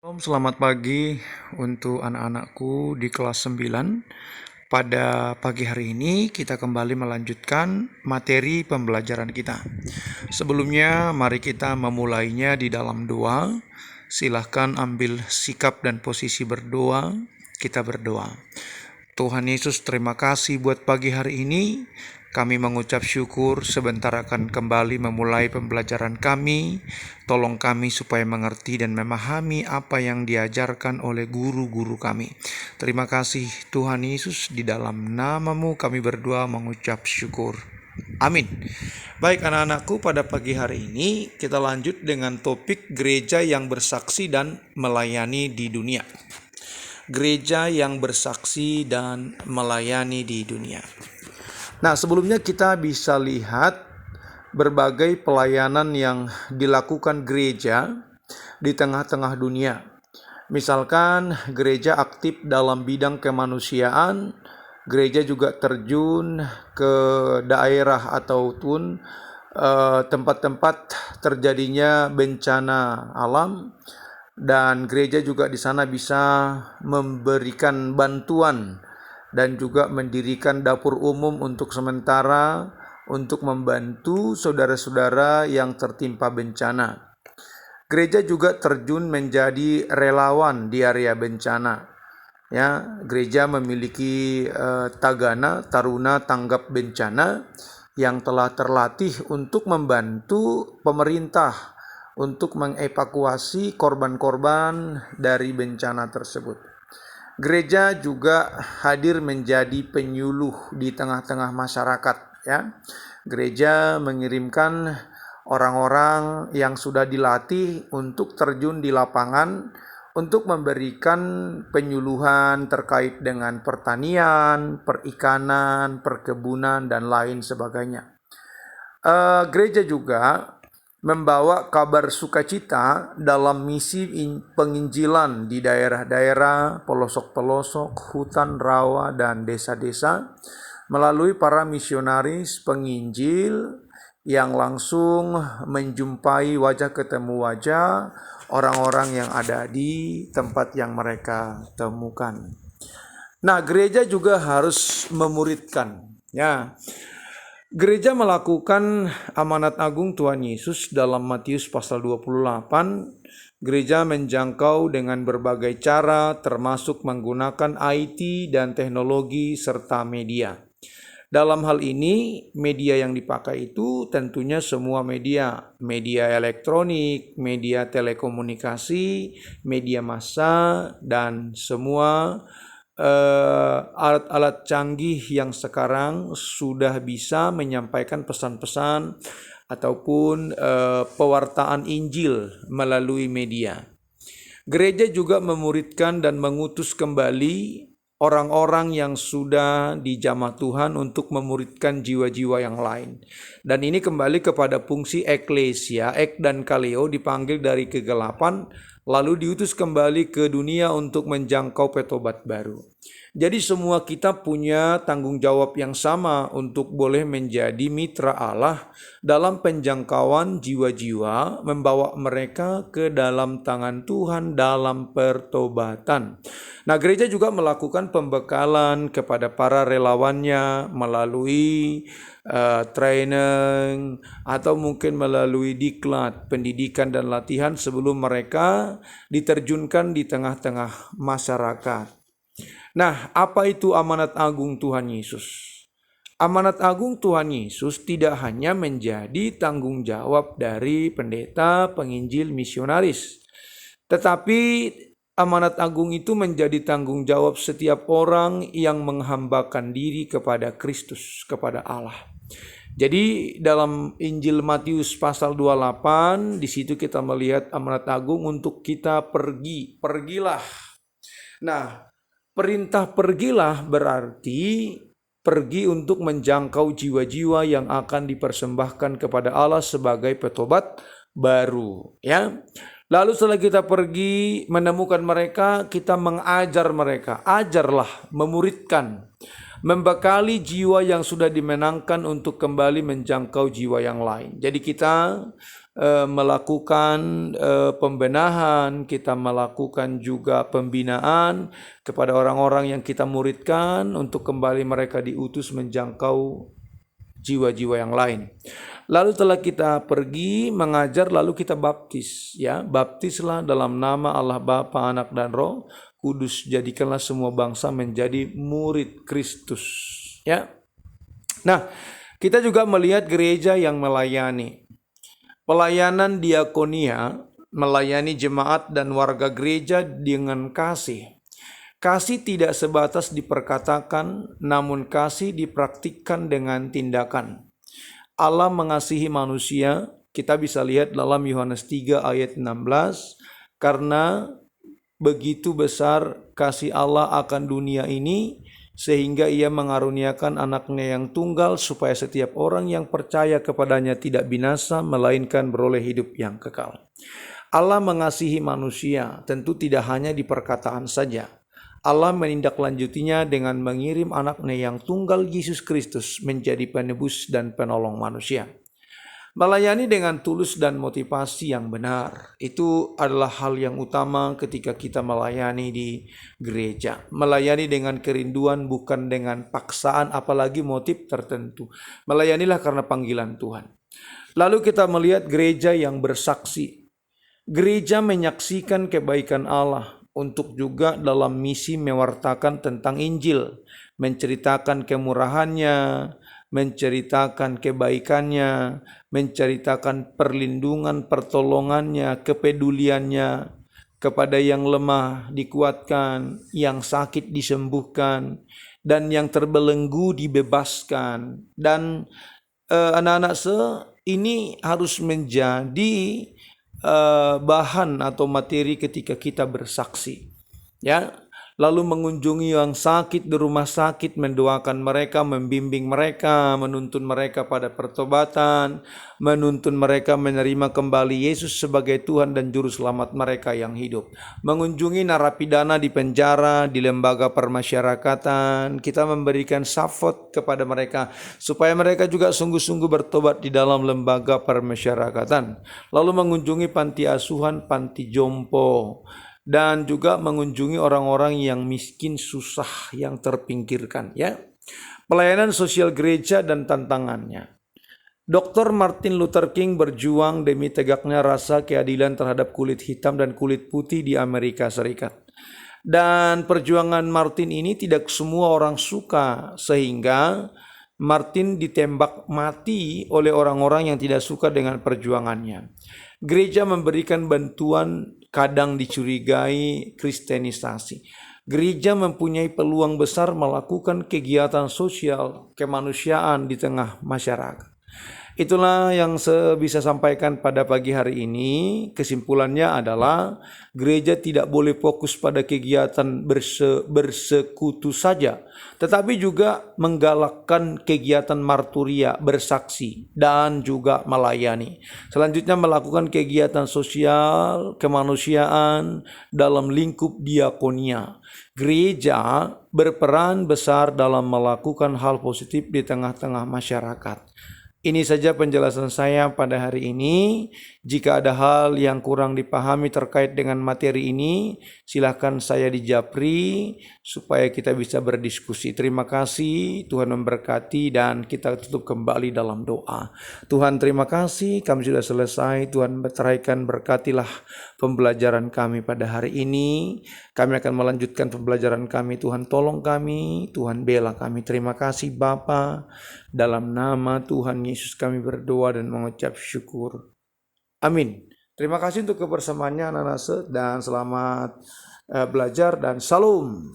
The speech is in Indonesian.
Selamat pagi untuk anak-anakku di kelas 9. Pada pagi hari ini kita kembali melanjutkan materi pembelajaran kita. Sebelumnya mari kita memulainya di dalam doa. Silahkan ambil sikap dan posisi berdoa. Kita berdoa. Tuhan Yesus, terima kasih buat pagi hari ini. Kami mengucap syukur sebentar akan kembali memulai pembelajaran kami. Tolong kami supaya mengerti dan memahami apa yang diajarkan oleh guru-guru kami. Terima kasih Tuhan Yesus, di dalam nama-Mu kami berdoa mengucap syukur. Amin. Baik anak-anakku, pada pagi hari ini kita lanjut dengan topik gereja yang bersaksi dan melayani di dunia. Gereja yang bersaksi dan melayani di dunia. Nah, sebelumnya kita bisa lihat berbagai pelayanan yang dilakukan gereja di tengah-tengah dunia. Misalkan gereja aktif dalam bidang kemanusiaan, gereja juga terjun ke daerah ataupun tempat-tempat terjadinya bencana alam, dan gereja juga di sana bisa memberikan bantuan dan juga mendirikan dapur umum untuk sementara untuk membantu saudara-saudara yang tertimpa bencana. Gereja juga terjun menjadi relawan di area bencana. Ya, gereja memiliki tagana, taruna tanggap bencana yang telah terlatih untuk membantu pemerintah untuk mengevakuasi korban-korban dari bencana tersebut. Gereja juga hadir menjadi penyuluh di tengah-tengah masyarakat, ya. Gereja mengirimkan orang-orang yang sudah dilatih untuk terjun di lapangan untuk memberikan penyuluhan terkait dengan pertanian, perikanan, perkebunan, dan lain sebagainya. Gereja juga membawa kabar sukacita dalam misi penginjilan di daerah-daerah, pelosok-pelosok, hutan rawa, dan desa-desa melalui para misionaris penginjil yang langsung menjumpai wajah ketemu wajah orang-orang yang ada di tempat yang mereka temukan. Nah, gereja juga harus memuridkan, ya. Gereja melakukan amanat agung Tuhan Yesus dalam Matius pasal 28. Gereja menjangkau dengan berbagai cara termasuk menggunakan IT dan teknologi serta media. Dalam hal ini, media yang dipakai itu tentunya semua media elektronik, media telekomunikasi, media massa, dan semua alat-alat canggih yang sekarang sudah bisa menyampaikan pesan-pesan ataupun pewartaan Injil melalui media. Gereja juga memuridkan dan mengutus kembali orang-orang yang sudah dijamah Tuhan untuk memuridkan jiwa-jiwa yang lain. Dan ini kembali kepada fungsi eklesia, ek dan kaleo dipanggil dari kegelapan, lalu diutus kembali ke dunia untuk menjangkau petobat baru. Jadi semua kita punya tanggung jawab yang sama untuk boleh menjadi mitra Allah dalam penjangkauan jiwa-jiwa, membawa mereka ke dalam tangan Tuhan dalam pertobatan. Nah, gereja juga melakukan pembekalan kepada para relawannya melalui training atau mungkin melalui diklat, pendidikan dan latihan sebelum mereka diterjunkan di tengah-tengah masyarakat. Nah, apa itu amanat agung Tuhan Yesus? Amanat agung Tuhan Yesus tidak hanya menjadi tanggung jawab dari pendeta, penginjil, misionaris, tetapi amanat agung itu menjadi tanggung jawab setiap orang yang menghambakan diri kepada Kristus, kepada Allah. Jadi dalam Injil Matius pasal 28, di situ kita melihat amanat agung untuk kita pergilah. Nah, perintah pergilah berarti pergi untuk menjangkau jiwa-jiwa yang akan dipersembahkan kepada Allah sebagai petobat baru, ya. Lalu setelah kita pergi menemukan mereka, kita mengajar mereka. Ajarlah, memuridkan, membekali jiwa yang sudah dimenangkan untuk kembali menjangkau jiwa yang lain. Jadi kita melakukan pembenahan, kita melakukan juga pembinaan kepada orang-orang yang kita muridkan untuk kembali mereka diutus menjangkau jiwa-jiwa yang lain. Lalu setelah kita pergi mengajar, lalu kita baptis, ya. Baptislah dalam nama Allah Bapa, Anak dan Roh Kudus, jadikanlah semua bangsa menjadi murid Kristus, ya. Nah, kita juga melihat gereja yang melayani. Pelayanan diakonia, melayani jemaat dan warga gereja dengan kasih. Kasih tidak sebatas diperkatakan, namun kasih dipraktikkan dengan tindakan. Allah mengasihi manusia, kita bisa lihat dalam Yohanes 3 ayat 16, karena begitu besar kasih Allah akan dunia ini, sehingga ia mengaruniakan anaknya yang tunggal, supaya setiap orang yang percaya kepadanya tidak binasa, melainkan beroleh hidup yang kekal. Allah mengasihi manusia, tentu tidak hanya di perkataan saja. Allah menindaklanjutinya dengan mengirim anaknya yang tunggal, Yesus Kristus, menjadi penebus dan penolong manusia. Melayani dengan tulus dan motivasi yang benar, itu adalah hal yang utama ketika kita melayani di gereja. Melayani dengan kerinduan, bukan dengan paksaan, apalagi motif tertentu. Melayanilah karena panggilan Tuhan. Lalu kita melihat gereja yang bersaksi. Gereja menyaksikan kebaikan Allah, untuk juga dalam misi mewartakan tentang Injil, menceritakan kemurahannya, menceritakan kebaikannya, menceritakan perlindungan, pertolongannya, kepeduliannya kepada yang lemah dikuatkan, yang sakit disembuhkan, dan yang terbelenggu dibebaskan. Dan anak-anak ini harus menjadi bahan atau materi ketika kita bersaksi, ya. Lalu mengunjungi yang sakit di rumah sakit, mendoakan mereka, membimbing mereka, menuntun mereka pada pertobatan, menuntun mereka menerima kembali Yesus sebagai Tuhan dan Juru Selamat mereka yang hidup. Mengunjungi narapidana di penjara, di lembaga permasyarakatan, kita memberikan syafat kepada mereka supaya mereka juga sungguh-sungguh bertobat di dalam lembaga permasyarakatan. Lalu mengunjungi panti asuhan, panti jompo, dan juga mengunjungi orang-orang yang miskin, susah, yang terpinggirkan, ya. Pelayanan sosial gereja dan tantangannya. Dr. Martin Luther King berjuang demi tegaknya rasa keadilan terhadap kulit hitam dan kulit putih di Amerika Serikat. Dan perjuangan Martin ini tidak semua orang suka, sehingga Martin ditembak mati oleh orang-orang yang tidak suka dengan perjuangannya. Gereja memberikan bantuan, kadang dicurigai kristenisasi. Gereja mempunyai peluang besar melakukan kegiatan sosial kemanusiaan di tengah masyarakat. Itulah yang saya bisa sampaikan pada pagi hari ini. Kesimpulannya adalah gereja tidak boleh fokus pada kegiatan bersekutu saja, tetapi juga menggalakkan kegiatan marturia, bersaksi, dan juga melayani. Selanjutnya melakukan kegiatan sosial kemanusiaan dalam lingkup diakonia. Gereja berperan besar dalam melakukan hal positif di tengah-tengah masyarakat. Ini saja penjelasan saya pada hari ini. Jika ada hal yang kurang dipahami terkait dengan materi ini, silakan saya dijapri supaya kita bisa berdiskusi. Terima kasih, Tuhan memberkati, dan kita tutup kembali dalam doa. Tuhan, terima kasih, kami sudah selesai. Tuhan berteraikan, berkatilah pembelajaran kami pada hari ini. Kami akan melanjutkan pembelajaran kami. Tuhan tolong kami, Tuhan bela kami. Terima kasih Bapa. Dalam nama Tuhan Yesus kami berdoa dan mengucap syukur. Amin. Terima kasih untuk kebersamaannya anak-anak, dan selamat belajar dan salam.